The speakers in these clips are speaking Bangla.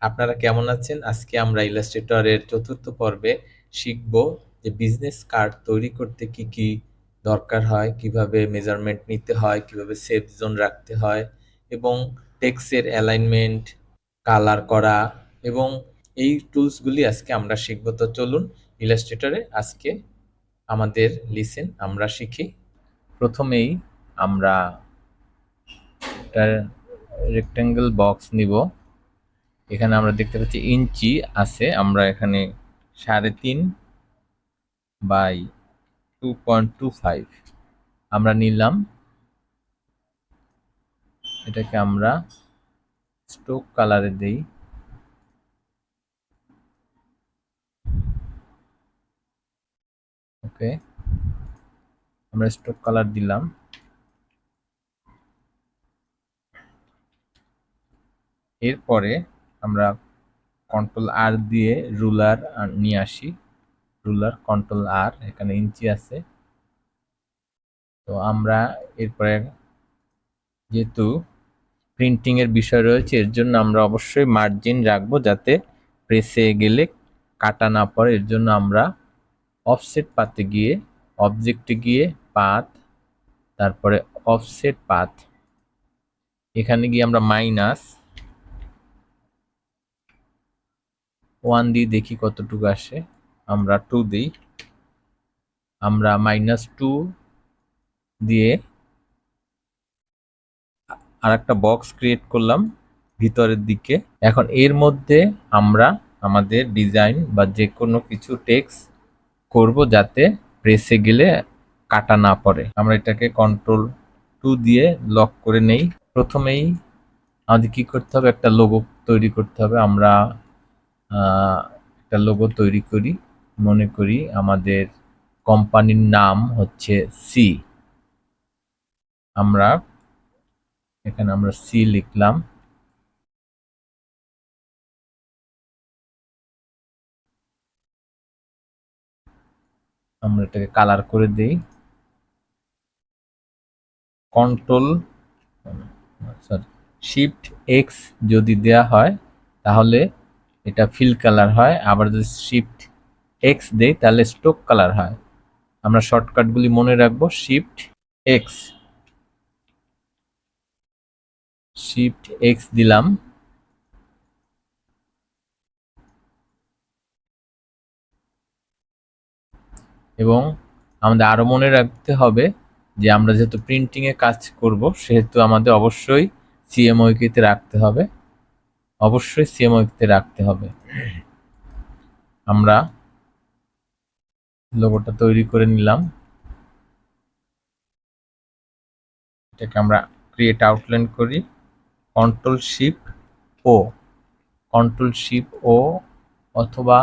আপনারা কেমন আছেন? আজকে আমরা ইলাস্ট্রেটরের চতুর্থ পর্বে শিখব যে বিজনেস কার্ড তৈরি করতে কি কি দরকার হয়, কিভাবে মেজারমেন্ট নিতে হয়, কিভাবে সেফ জোন রাখতে হয় এবং টেক্সটের অ্যালাইনমেন্ট, কালার করা এবং এই টুলসগুলি আজকে আমরা শিখব। তো চলুন ইলাস্ট্রেটরে আজকে আমাদের লিসেন আমরা শিখি। প্রথমেই আমরা একটা রেক্টেঙ্গেল বক্স নিব। এখানে আমরা দেখতে পাচ্ছি ইঞ্চি আছে, আমরা এখানে 3.5 বাই 2.25 আমরা নিলাম। এটাকে আমরা স্টোক কালারে দেই। ওকে, আমরা স্টোক কালার দিলাম। এরপরে আমরা কন্ট্রোল আর দিয়ে রুলার নিয়ে আসি। রুলার কন্ট্রোল আর, এখানে ইঞ্চি আছে। তো আমরা এরপরে যেহেতু প্রিন্টিং এর বিষয় রয়েছে, এর জন্য আমরা অবশ্যই মার্জিন রাখবো যাতে প্রেসে গেলে কাটা না পড়ে। এর জন্য আমরা অফসেট পাতে গিয়ে, অবজেক্টে গিয়ে পাথ, তারপরে অফসেট পাথ, এখানে গিয়ে আমরা -1 দিয়ে দেখি কতটুকু আসে। আমরা 2 দিই। আমরা -2 দিয়ে আর একটা বক্স ক্রিয়েট করলাম ভিতরের দিকে। এখন এর মধ্যে আমরা আমাদের ডিজাইন বা যে কোনো কিছু টেক্সট করব যাতে প্রেসে গেলে কাটা না পড়ে। আমরা এটাকে কন্ট্রোল 2 দিয়ে লক করে নেই। প্রথমেই আমাদের কি করতে হবে, একটা লোগো তৈরি করতে হবে। আমরা একটা লোগো তৈরি করি। মনে করি আমাদের কোম্পানির নাম হচ্ছে সি। আমরা এখানে সি লিখলাম। আমরা এটাকে কালার করে দেই। কন্ট্রোল সরি শিফট এক্স যদি দেয়া হয় তাহলে এটা ফিল কালার হয়, আবার যদি শিফট এক্স দেই তাহলে স্টোক কালার হয়। আমরা শর্টকাটগুলি মনে রাখবো। এক্স শিফট এক্স দিলাম। এবং আমাদের আরো মনে রাখতে হবে যে আমরা যেহেতু প্রিন্টিং এ কাজ করব সেহেতু আমাদের অবশ্যই সিএমওইতে রাখতে হবে। অবশ্যই সিএমওইতে রাখতে হবে। আমরা লোগোটা তৈরি করে নিলাম। এটাকে আমরা ক্রিয়েট আউটলাইন করি। কন্ট্রোল শিফট ও, কন্ট্রোল শিফট ও, অথবা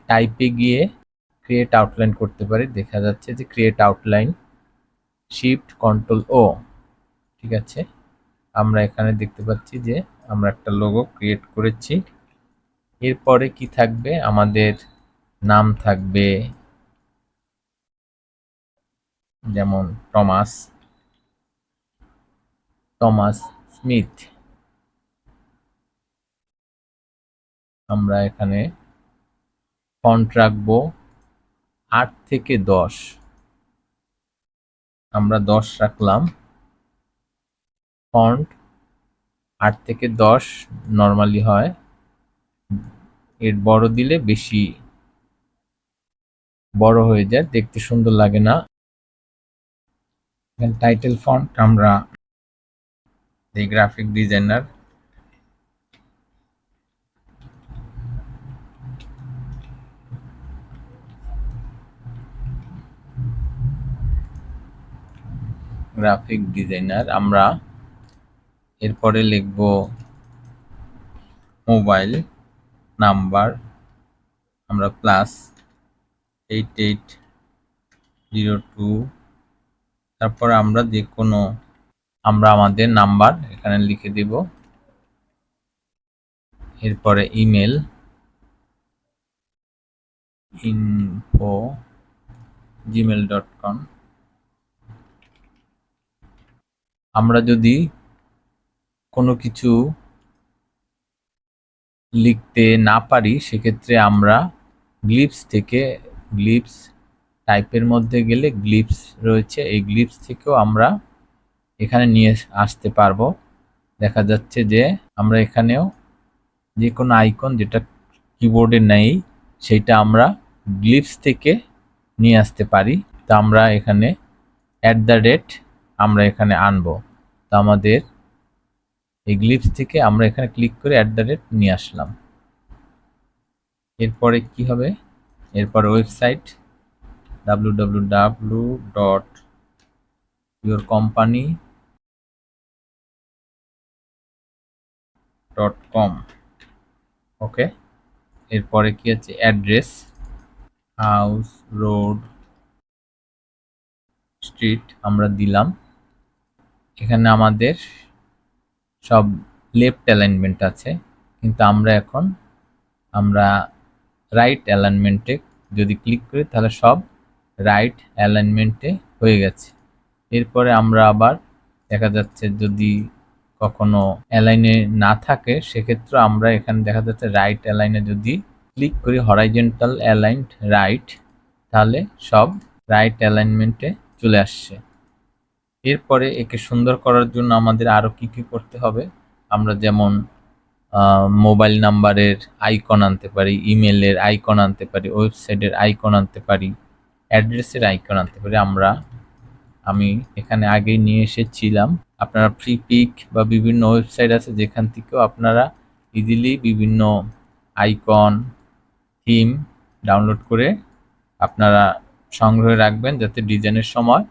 টাইপে গিয়ে ক্রিয়েট আউটলাইন করতে পারি। দেখা যাচ্ছে যে ক্রিয়েট আউটলাইন, শিফট কন্ট্রোল ও। ঠিক আছে, আমরা এখানে দেখতে পাচ্ছি যে আমরা একটা লোগো ক্রিয়েট করেছি। এরপরে কি থাকবে, আমাদের নাম থাকবে, যেমন টমাস স্মিথ। আমরা এখানে ফন্ট রাখবো 8 থেকে 10। আমরা 10 রাখলাম। ফন্ট 8 থেকে 10 নর্মালি হয়, এর বড় দিলে বেশি বড় হয়ে যায়, দেখতে সুন্দর লাগে না। টাইটেল ফন্ট আমরা এই গ্রাফিক ডিজাইনার, আমরা এরপরে লিখব মোবাইল নাম্বার, আমরা +8802। তারপর আমরা যে কোনো আমাদের নাম্বার এখানে লিখে দেব। এরপরে ইমেল info@gmail.com। আমরা যদি কোনো কিছু লিখতে না পারি সেক্ষেত্রে আমরা গ্লিপস থেকে গ্লিপস টাইপের মধ্যে গেলে গ্লিপস রয়েছে, এই গ্লিপস থেকেও আমরা এখানে নিয়ে আসতে পারবো। দেখা যাচ্ছে যে আমরা এখানেও যে কোনো আইকন যেটা কিবোর্ডে নেই সেইটা আমরা গ্লিপস থেকে নিয়ে আসতে পারি। তো আমরা এখানে @ আমরা এখানে আনবো। তো আমাদের এই গ্লিপস থেকে আমরা এখানে ক্লিক করে @ নিয়ে আসলাম। এরপরে কি হবে, এরপর ওয়েবসাইট www.yourcompany.com। ওকে, এরপরে কি আছে, অ্যাড্রেস, হাউস, রোড, স্ট্রিট আমরা দিলাম। এখানে আমাদের সব লেফট অ্যালাইনমেন্ট আছে, কিন্তু আমরা রাইট অ্যালাইনমেন্টে যদি ক্লিক করি তাহলে সব রাইট অ্যালাইনমেন্টে হয়ে গেছে। এরপরে আমরা আবার দেখা যাচ্ছে যদি কখনো অ্যালাইনে না থাকে সেক্ষেত্রে আমরা এখানে দেখা যাচ্ছে রাইট অ্যালাইনে যদি ক্লিক করি, হরাইজন্টাল অ্যালাইনড রাইট, তাহলে সব রাইট অ্যালাইনমেন্টে চলে আসছে। এরপরে একে সুন্দর করার জন্য আমাদের আরও কি কি করতে হবে, আমরা যেমন মোবাইল নাম্বারের আইকন আনতে পারি, ইমেলের আইকন আনতে পারি, ওয়েবসাইটের আইকন আনতে পারি, অ্যাড্রেসের আইকন আনতে পারি। আমি এখানে আগেই নিয়ে এসেছিলাম। আপনারা ফ্রি পিক বা বিভিন্ন ওয়েবসাইট আছে যেখান থেকেও আপনারা ইজিলি বিভিন্ন আইকন, থিম ডাউনলোড করে আপনারা সংগ্রহে রাখবেন যাতে ডিজাইনের সময়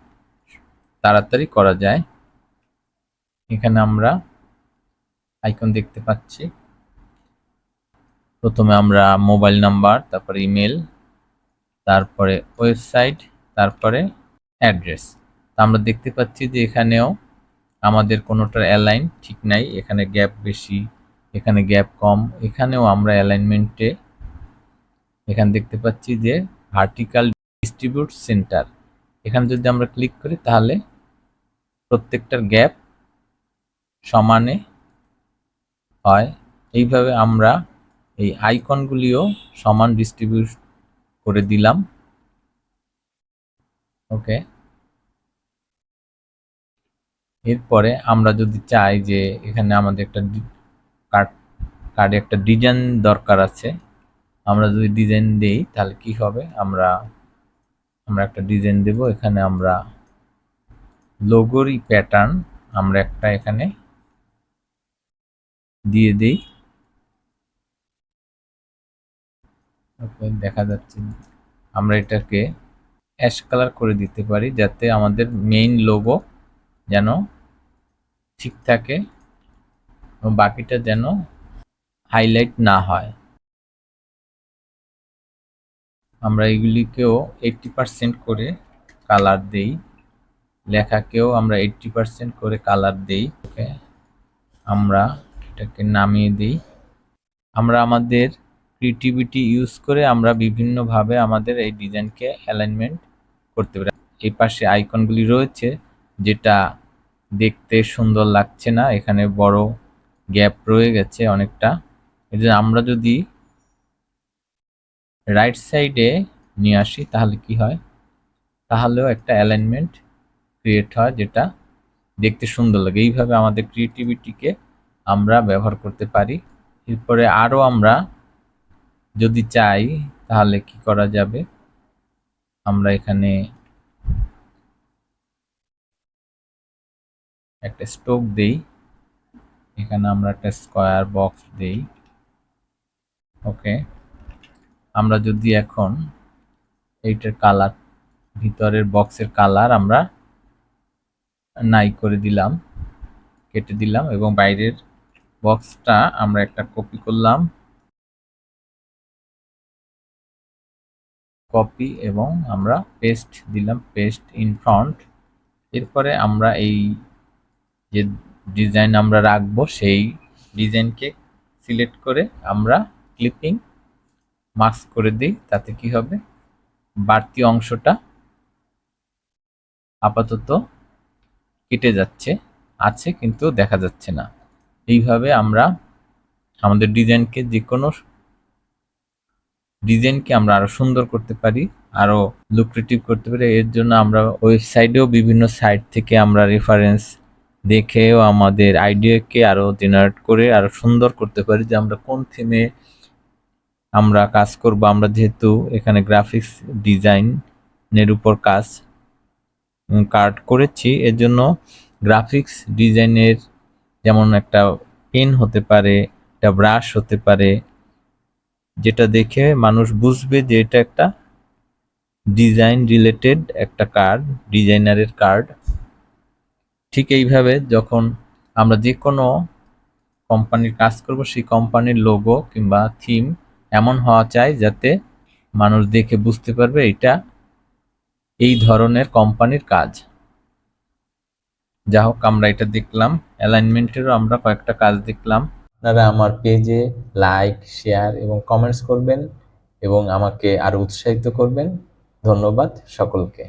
তাড়াতাড়ি করা যায়। এখানে আমরা আইকন দেখতে পাচ্ছি। প্রথমে আমরা মোবাইল নাম্বার, তারপরে ইমেল, তারপরে ওয়েবসাইট, তারপরে অ্যাড্রেস। তা আমরা দেখতে পাচ্ছি যে এখানেও আমাদের কোনোটার অ্যালাইন ঠিক নাই, এখানে গ্যাপ বেশি, এখানে গ্যাপ কম। এখানেও আমরা অ্যালাইনমেন্টে এখানে দেখতে পাচ্ছি যে ভার্টিক্যাল ডিস্ট্রিবিউট সেন্টার, এখানে যদি আমরা ক্লিক করি তাহলে প্রত্যেকটার গ্যাপ সমানে হয়। এইভাবে আমরা এই আইকনগুলিও সমান ডিস্ট্রিবিউট করে দিলাম। ওকে, এরপরে আমরা যদি চাই যে এখানে আমাদের একটা কার্ডে একটা ডিজাইন দরকার আছে, আমরা যদি ডিজাইন দেই তাহলে কি হবে, আমরা একটা ডিজাইন দেব। এখানে আমরা লোগোরই প্যাটার্ন আমরা একটা এখানে দিয়ে দেই। ওকে, দেখা যাচ্ছে আমরা এটাকে অ্যাশ কালার করে দিতে পারি যাতে আমাদের মেইন লোগো যেন ঠিক থাকে এবং বাকিটা যেন হাইলাইট না হয়। আমরা এগুলিকেও 80% করে কালার দেই, লেখাকেও আমরা 80% করে কালার দেই। ওকে, আমরা এটাকে নামিয়ে দিই। আমরা আমাদের ক্রিয়েটিভিটি ইউজ করে আমরা বিভিন্নভাবে আমাদের এই ডিজাইনকে অ্যালাইনমেন্ট করতে পারি। এই পাশে আইকনগুলি রয়েছে যেটা দেখতে সুন্দর লাগছে না, এখানে বড় গ্যাপ রয়ে গেছে অনেকটা। এই যে আমরা যদি রাইট সাইডে নিয়ে আসি তাহলে কি হয়, তাহলেও একটা অ্যালাইনমেন্ট ক্রিয়েট হয় যেটা দেখতে সুন্দর লাগে। এইভাবে আমাদের ক্রিয়েটিভিটিকে আমরা ব্যবহার করতে পারি। এরপরে আরও আমরা যদি চাই তাহলে কি করা যাবে, আমরা এখানে একটা স্ট্রোক দেই, এখানে আমরা একটা স্কয়ার বক্স দেই। ওকে, আমরা যদি এখন এইটার কালার, ভিতরের বক্সের কালার আমরা নাই করে দিলাম, কেটে দিলাম এবং বাইরের বক্সটা আমরা একটা কপি করলাম, কপি এবং আমরা পেস্ট দিলাম, পেস্ট ইন ফ্রন্ট। এরপরে আমরা এই যে ডিজাইন আমরা রাখবো সেই ডিজাইনকে সিলেক্ট করে আমরা ক্লিপিং মাস্ক করে দিই। তাতে কি হবে, বাড়তি অংশটা আপাতত কেটে যাচ্ছে, আছে কিন্তু দেখা যাচ্ছে না। এইভাবে আমরা আমাদের ডিজাইনকে আমরা আরো সুন্দর করতে পারি, আরো লুক্রেটিভ করতে পারি। এর জন্য আমরা ওয়েবসাইটেও বিভিন্ন সাইট থেকে আমরা রেফারেন্স দেখেও আমাদের আইডিয়াকে আরো জেনারেট করে আরো সুন্দর করতে পারি, যে আমরা কোন থিমে আমরা কাজ করব। আমরা যেহেতু এখানে গ্রাফিক্স ডিজাইনের উপর কার্ড করেছি, এর জন্য গ্রাফিক্স ডিজাইনের যেমন একটা পেন হতে পারে, একটা ব্রাশ হতে পারে, যেটা দেখে মানুষ বুঝবে যে এটা একটা ডিজাইন রিলেটেড একটা কার্ড, ডিজাইনারের কার্ড। ঠিক এইভাবে যখন আমরা যে কোনো কোম্পানির কাজ করব, সেই কোম্পানির লোগো কিংবা থিম এমন হওয়া চাই যাতে মানুষ দেখে বুঝতে পারবে এটা এই ধরনের কোম্পানির কাজ। যা হোক, আমরা এটা দেখলাম, অ্যালাইনমেন্টেরও আমরা কয়েকটা কাজ দেখলাম। আপনারা আমার পেজে লাইক, শেয়ার এবং কমেন্টস করবেন এবং আমাকে আরো উৎসাহিত করবেন। ধন্যবাদ সকলকে।